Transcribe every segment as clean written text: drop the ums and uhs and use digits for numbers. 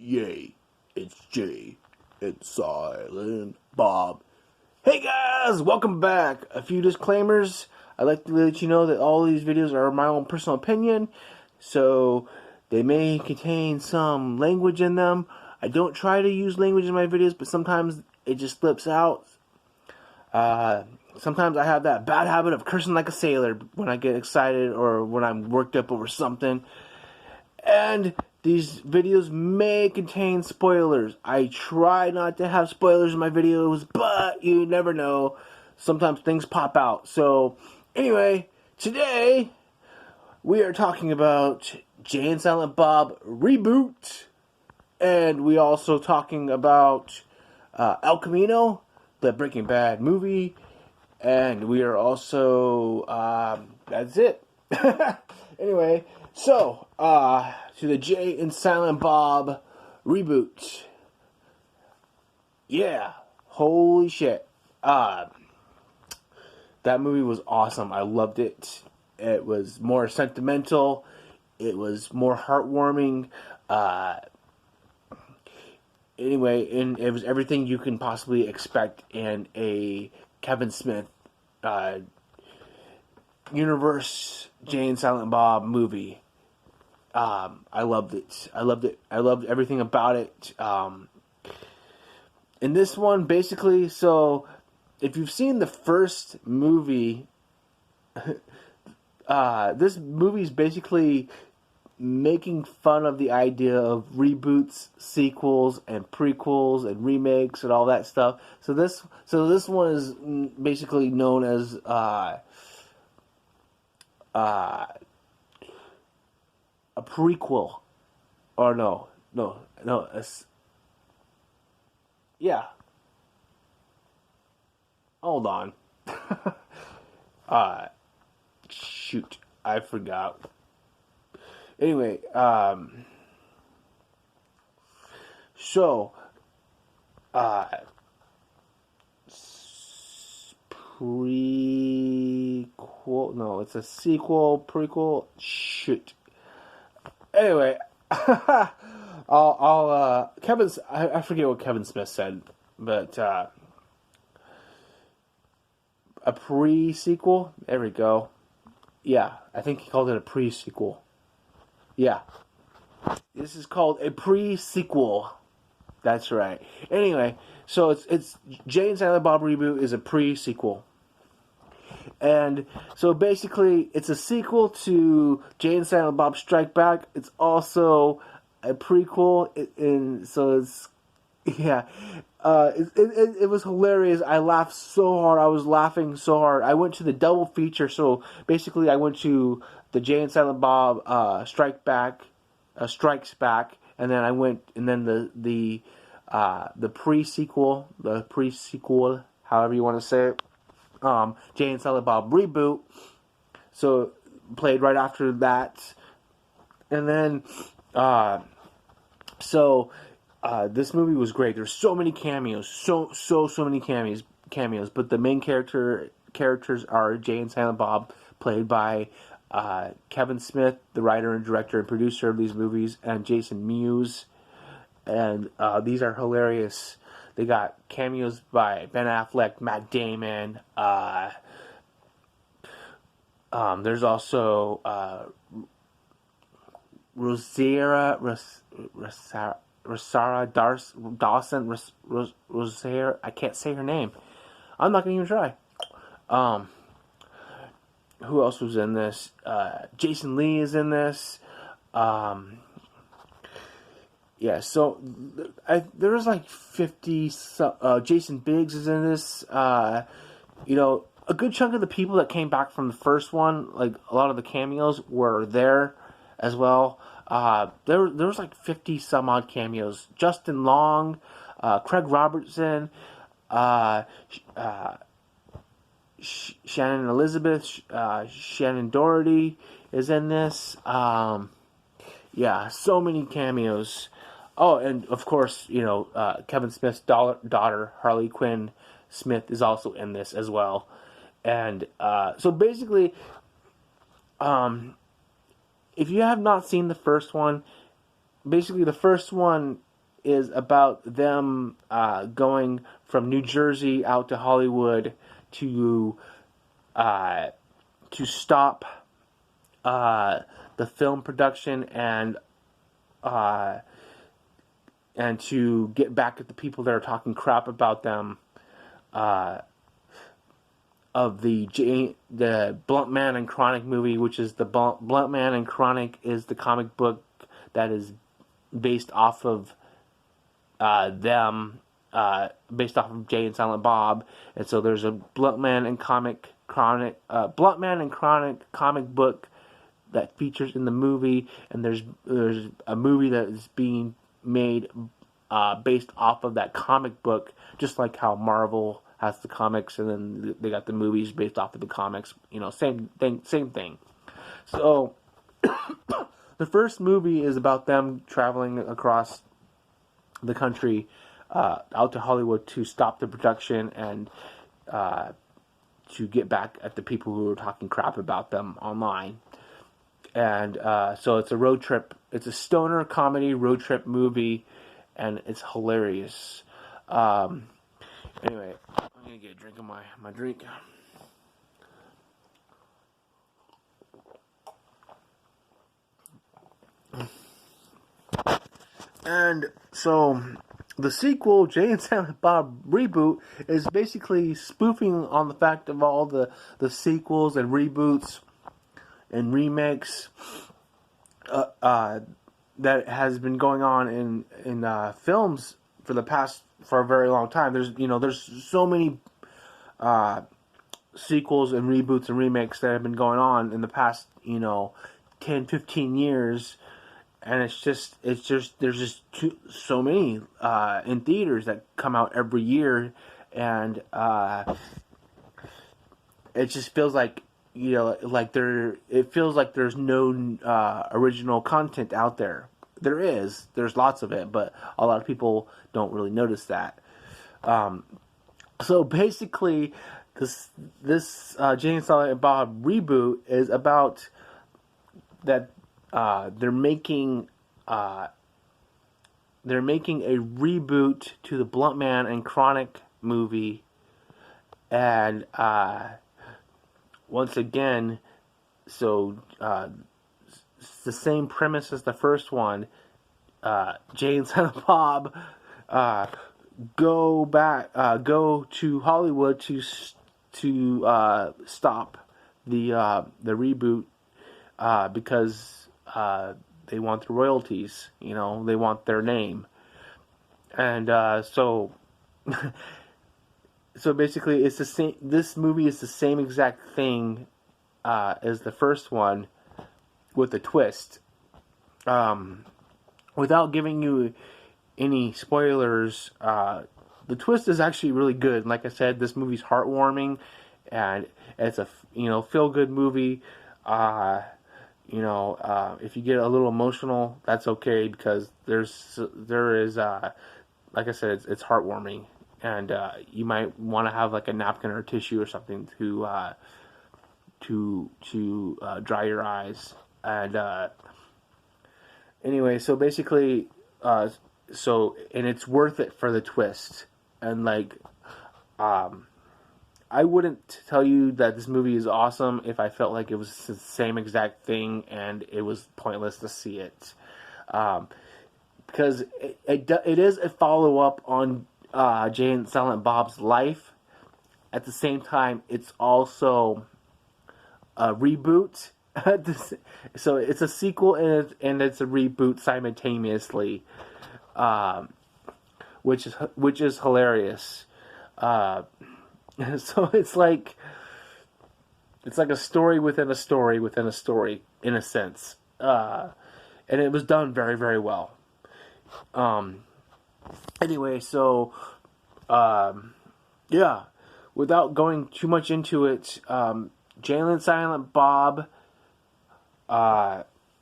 Yay, it's Jay and Silent Bob. Hey guys, welcome back. A few disclaimers. I'd like to let you know that all these videos are my own personal opinion, so they may contain some language in them. I don't try to use language in my videos, but sometimes it just slips out. Sometimes I have that bad habit of cursing like a sailor when I get excited or when I'm worked up over something. And these videos may contain spoilers. I try not to have spoilers in my videos, but you never know. Sometimes things pop out. So, anyway, today we are talking about Jay and Silent Bob Reboot. And we also talking about El Camino, the Breaking Bad movie. And we are also, that's it. Anyway, so, to the Jay and Silent Bob Reboot. Yeah, holy shit. That movie was awesome. I loved it. It was more sentimental. It was more heartwarming. Anyway, and it was everything you can possibly expect in a Kevin Smith universe Jay and Silent Bob movie. I loved it. I loved everything about it. In this one, basically, so if you've seen the first movie, this movie is basically making fun of the idea of reboots, sequels, and prequels, and remakes, and all that stuff. So this one is basically known as a prequel, or no, yeah. Hold on. Shoot, I forgot. Anyway, so, prequel, no, it's a sequel, prequel, shoot. Anyway, I forget what Kevin Smith said, but, a pre-sequel, there we go. Yeah, I think he called it a pre-sequel. Yeah. This is called a pre-sequel. That's right. Anyway, so it's Jay and Silent Bob Reboot is a pre-sequel. And so basically it's a sequel to Jay and Silent Bob Strike Back. It's also a prequel, and so it's yeah. It was hilarious. I laughed so hard. I was laughing so hard. I went to the double feature. So basically, I went to the Jay and Silent Bob Strikes Back, and then I went, and then the pre-sequel, however you want to say it, Jay and Silent Bob Reboot. So played right after that, and then this movie was great. There's so many cameos, so many cameos. But the main characters are Jay and Silent Bob, played by Kevin Smith, the writer and director and producer of these movies, and Jason Mewes. And these are hilarious. They got cameos by Ben Affleck, Matt Damon. There's also Rosario Dawson, Rosario, I can't say her name. I'm not going to even try. Who else was in this? Jason Lee is in this. Yeah, so there was like 50. Jason Biggs is in this. A good chunk of the people that came back from the first one, like a lot of the cameos, were there as well. There was like 50 some odd cameos. Justin Long, Craig Robertson, Shannon Elizabeth, Shannon Doherty is in this. Yeah, so many cameos. Oh, and of course, Kevin Smith's daughter, Harley Quinn Smith, is also in this as well. And so basically, if you have not seen the first one, basically the first one is about them going from New Jersey out to Hollywood to stop the film production and to get back at the people that are talking crap about them. Of the Blunt Man and Chronic movie, which is the Blunt Man and Chronic is the comic book that is based off of them, based off of Jay and Silent Bob, and so there's a Blunt Man and Chronic comic book that features in the movie, and there's a movie that is being made based off of that comic book, just like how Marvel has the comics, and then they got the movies based off of the comics. Same thing. So the first movie is about them traveling across the country out to Hollywood to stop the production and to get back at the people who are talking crap about them online. And so it's a road trip. It's a stoner comedy road trip movie, and it's hilarious. Anyway, I'm going to get a drink of my drink. And so the sequel, Jay and Silent Bob Reboot, is basically spoofing on the fact of all the sequels and reboots and remakes that has been going on in films for a very long time. There's so many sequels and reboots and remakes that have been going on in the past 10, 15 years, and it's just there's just so many in theaters that come out every year, and it just feels like it feels like there's no original content out there. There's lots of it, but a lot of people don't really notice that. So basically, this Jay and Silent Bob Reboot is about that they're making a reboot to the Blunt Man and Chronic movie, and once again, so it's the same premise as the first one. Jay and Silent Bob go to Hollywood to stop the reboot because they want the royalties. They want their name, and so basically it's the same. This movie is the same exact thing as the first one, with a twist. Without giving you any spoilers, the twist is actually really good. Like I said, this movie's heartwarming, and it's a feel-good movie. If you get a little emotional, that's okay, because there is like I said, it's heartwarming, and you might want to have like a napkin or tissue or something to dry your eyes. And anyway, so basically, and it's worth it for the twist. And I wouldn't tell you that this movie is awesome if I felt like it was the same exact thing and it was pointless to see it. Because it is a follow-up on Jay and Silent Bob's life. At the same time, it's also a reboot. So it's a sequel and it's a reboot simultaneously, which is hilarious. So it's like a story within a story within a story, in a sense, and it was done very, very well. Anyway, so yeah, without going too much into it, Jay and Silent Bob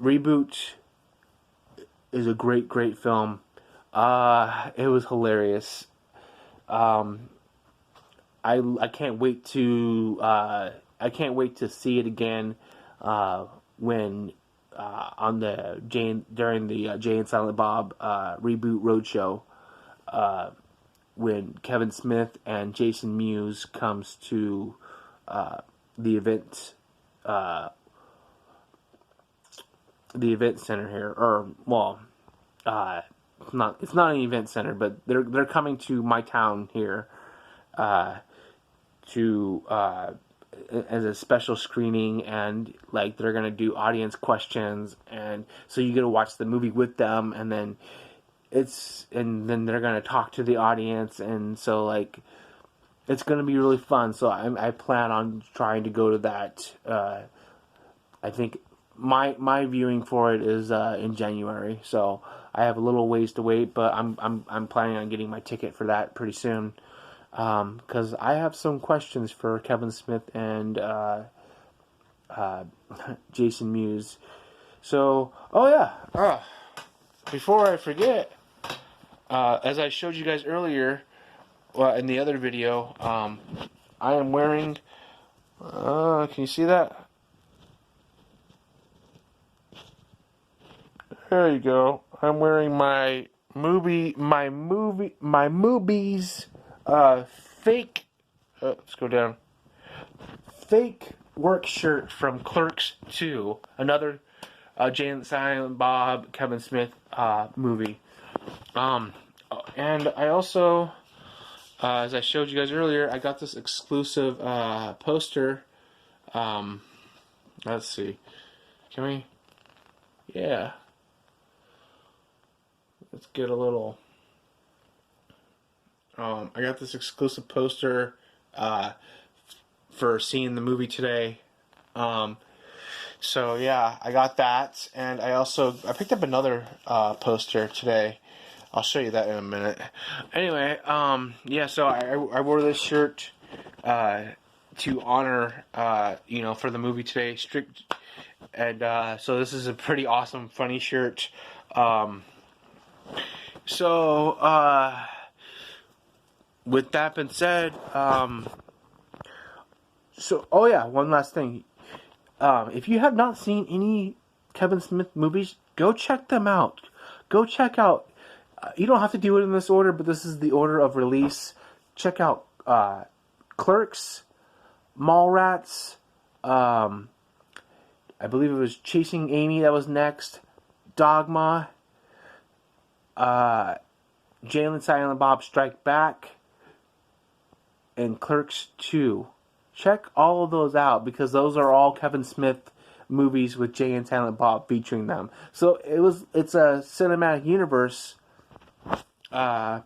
Reboot is a great film. It was hilarious. I can't wait to see it again when during the Jay and Silent Bob Reboot Roadshow, when Kevin Smith and Jason Mewes comes to the event the event center here, or well, it's not an event center, but they're coming to my town here to as a special screening, and like they're gonna do audience questions, and so you get to watch the movie with them, and then they're gonna talk to the audience, and so like it's gonna be really fun. So I plan on trying to go to that. I think my viewing for it is in January, so I have a little ways to wait, but I'm planning on getting my ticket for that pretty soon, because I have some questions for Kevin Smith and Jason Mewes. So, oh yeah, before I forget, as I showed you guys earlier, in the other video, I am wearing. Can you see that? There you go. I'm wearing my movies fake. Let's go down. Fake work shirt from Clerks 2, another Jay and Silent Bob Kevin Smith movie. And I also, as I showed you guys earlier, I got this exclusive poster. Let's see. Can we? Yeah. Let's get a little. I got this exclusive poster for seeing the movie today. So yeah, I got that, and I picked up another poster today. I'll show you that in a minute. Anyway, yeah, so I wore this shirt to honor, for the movie today. And so this is a pretty awesome, funny shirt. With that being said, oh yeah, one last thing. If you have not seen any Kevin Smith movies, go check them out. Go check out. You don't have to do it in this order, but this is the order of release. Check out Clerks, Mallrats. I believe it was Chasing Amy that was next. Dogma. Jay and Silent Bob Strike Back, and Clerks 2. Check all of those out, because those are all Kevin Smith movies with Jay and Silent Bob featuring them. So it's a cinematic universe. So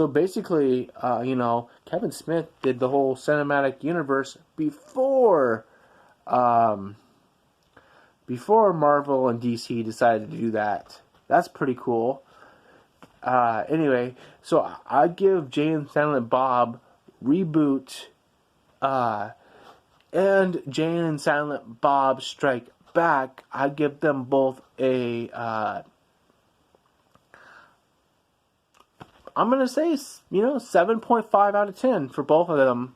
basically, Kevin Smith did the whole cinematic universe before Marvel and DC decided to do that. That's pretty cool. Anyway, so I give Jay and Silent Bob Reboot and Jay and Silent Bob Strike Back. I give them both a I'm gonna say 7.5 out of 10 for both of them.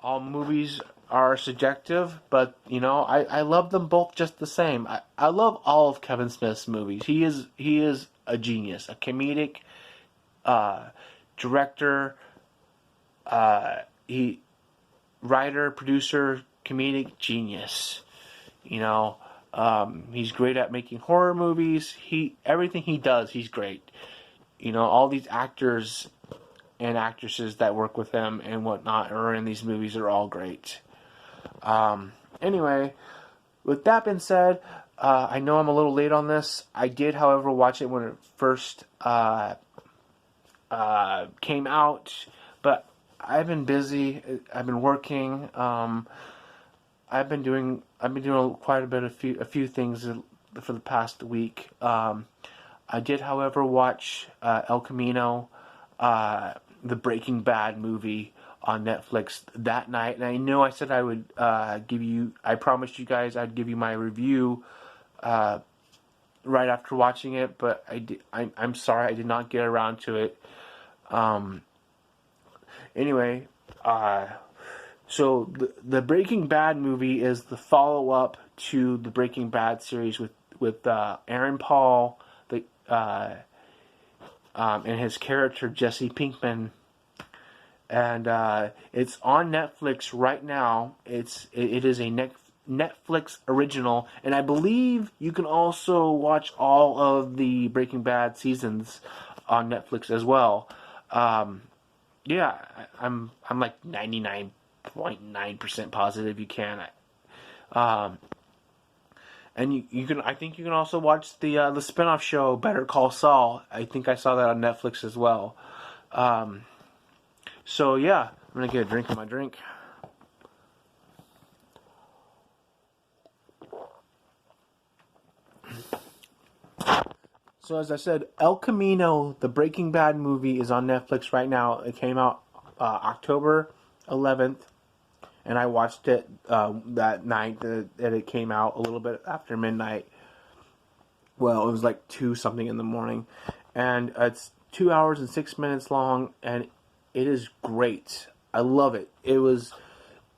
All movies are subjective, but I love them both just the same. I love all of Kevin Smith's movies. He is a genius, a comedic director, writer, producer, comedic genius. He's great at making horror movies. Everything he does, he's great. All these actors and actresses that work with him and whatnot are in these movies are all great. Anyway, with that being said, I know I'm a little late on this. I did, however, watch it when it first came out, but I've been busy. I've been working. I've been doing quite a bit a few things for the past week. I did, however, watch El Camino, the Breaking Bad movie on Netflix that night, and I know I said I would I promised you guys I'd give you my review right after watching it, but I'm sorry I did not get around to it. Anyway, so the Breaking Bad movie is the follow-up to the Breaking Bad series with Aaron Paul, and his character Jesse Pinkman, and it's on Netflix right now. It is a Netflix original, and I believe you can also watch all of the Breaking Bad seasons on Netflix as well. Yeah, I'm like 99.9% positive you can. And you can, I think you can also watch the spinoff show Better Call Saul. I think I saw that on Netflix as well. So yeah, I'm gonna get a drink of my drink. So as I said, El Camino, the Breaking Bad movie, is on Netflix right now. It came out October 11th, and I watched it that night that it came out, a little bit after midnight. Well, it was like 2 something in the morning, and it's 2 hours and 6 minutes long, and it is great. I love it. It was.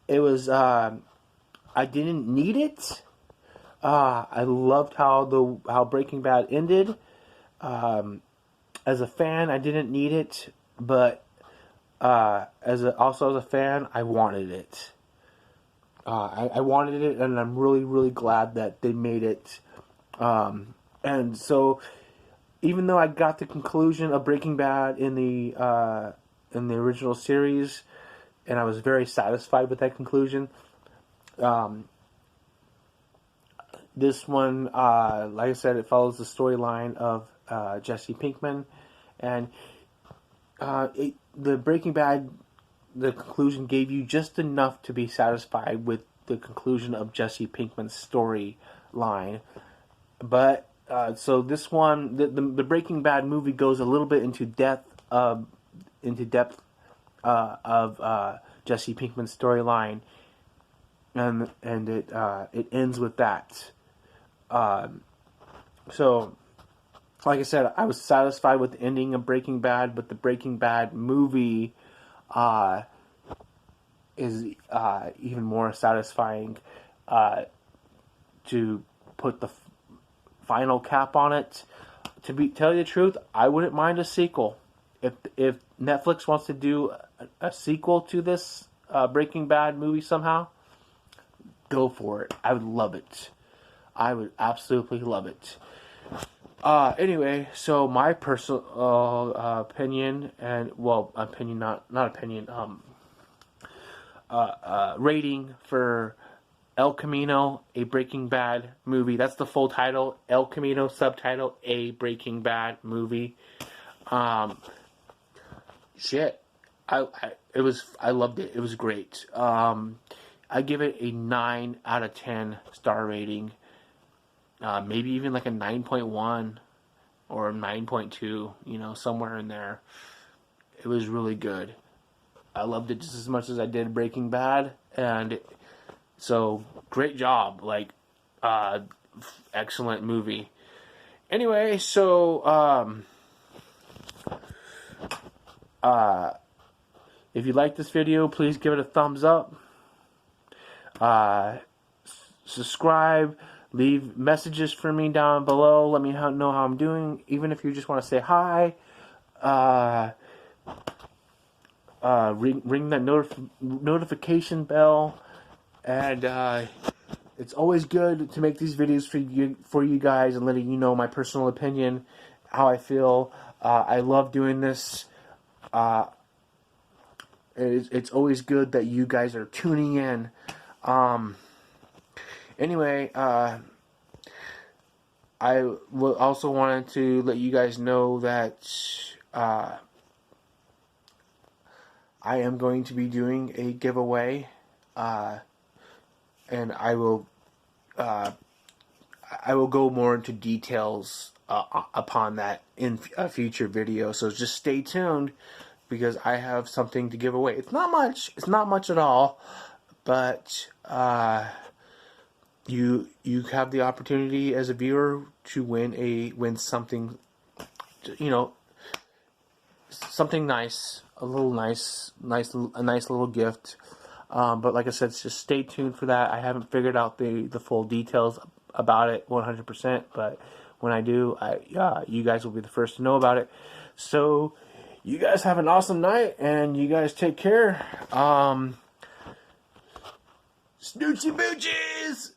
I didn't need it. I loved how Breaking Bad ended. As a fan, I didn't need it, but also as a fan, I wanted it. I wanted it, and I'm really, really glad that they made it. And so, even though I got the conclusion of Breaking Bad in the original series, and I was very satisfied with that conclusion, this one, like I said, it follows the storyline of Jesse Pinkman, and the Breaking Bad, the conclusion gave you just enough to be satisfied with the conclusion of Jesse Pinkman's storyline. But so this one, the Breaking Bad movie goes a little bit into depth of Jesse Pinkman's storyline, and it ends with that. So, like I said, I was satisfied with the ending of Breaking Bad, but the Breaking Bad movie is even more satisfying to put the final cap on it. Tell you the truth, I wouldn't mind a sequel. If Netflix wants to do a sequel to this Breaking Bad movie somehow, go for it. I would love it. I would absolutely love it. Anyway, so my personal opinion, rating for El Camino, a Breaking Bad movie. That's the full title. El Camino, subtitle, a Breaking Bad movie. Shit. I loved it. It was great. I give it a 9 out of 10 star rating. Maybe even like a 9.1 or a 9.2, somewhere in there. It was really good. I loved it just as much as I did Breaking Bad, and so great job. Like, excellent movie. Anyway, so if you like this video, please give it a thumbs up. Subscribe. Leave messages for me down below. Let me know how I'm doing. Even if you just want to say hi. Ring that notification bell. And it's always good to make these videos for you guys and letting you know my personal opinion, how I feel. I love doing this. It's always good that you guys are tuning in. Anyway, I also wanted to let you guys know that I am going to be doing a giveaway, and I will go more into details upon that in a future video. So just stay tuned, because I have something to give away. It's not much. It's not much at all, but you have the opportunity as a viewer to win something, something nice, a nice little gift. But like I said, just stay tuned for that. I haven't figured out the full details about it 100%, but when I do, you guys will be the first to know about it. So you guys have an awesome night, and you guys take care. Snoochie boochies!